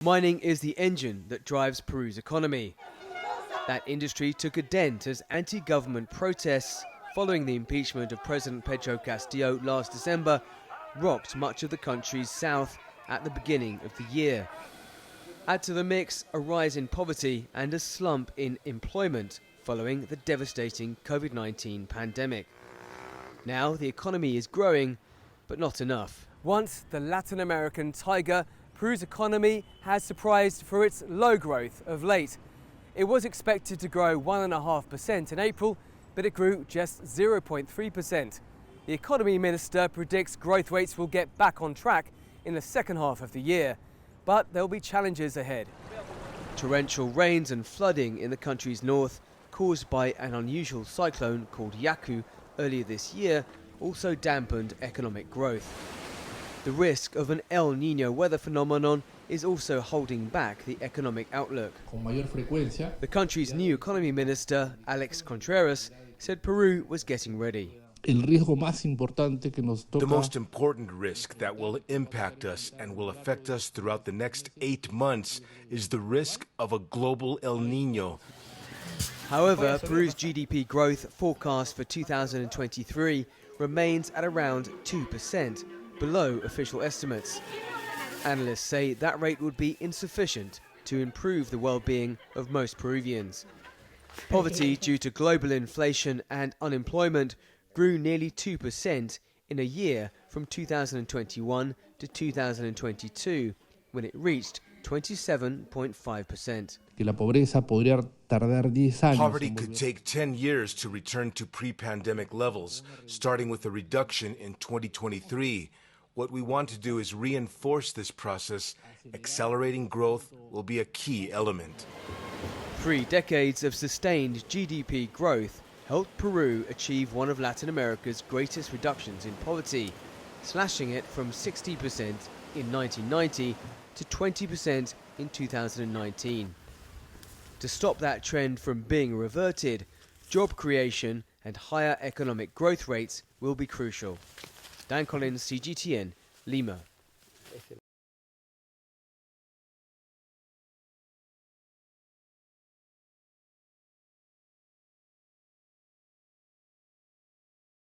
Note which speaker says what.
Speaker 1: Mining is the engine that drives Peru's economy. That industry took a dent as anti-government protests following the impeachment of President Pedro Castillo last December rocked much of the country's south at the beginning of the year. Add to the mix a rise in poverty and a slump in employment following the devastating COVID-19 pandemic. Now the economy is growing, but not enough. Once the Latin American tiger, Peru's economy has surprised for its low growth of late. It was expected to grow 1.5% in April, but it grew just 0.3%. The economy minister predicts growth rates will get back on track in the second half of the year, but there'll be challenges ahead. Torrential rains and flooding in the country's north, caused by an unusual cyclone called Yaku earlier this year, also dampened economic growth. The risk of an El Niño weather phenomenon is also holding back the economic outlook. The country's new economy minister, Alex Contreras, said Peru was getting ready.
Speaker 2: The most important risk that will impact us and will affect us throughout the next 8 months is the risk of a global El Niño.
Speaker 1: However, Peru's GDP growth forecast for 2023 remains at around 2%, below official estimates. Analysts say that rate would be insufficient to improve the well-being of most Peruvians. Poverty due to global inflation and unemployment grew nearly 2% in a year from 2021 to 2022, when it reached 27.5%.
Speaker 2: Poverty could take 10 years to return to pre-pandemic levels, starting with a reduction in 2023. What we want to do is reinforce this process. Accelerating growth will be a key element.
Speaker 1: 3 decades of sustained GDP growth helped Peru achieve one of Latin America's greatest reductions in poverty, slashing it from 60% in 1990 to 20% in 2019. To stop that trend from being reverted, job creation and higher economic growth rates will be crucial. Dan Collins, CGTN, Lima.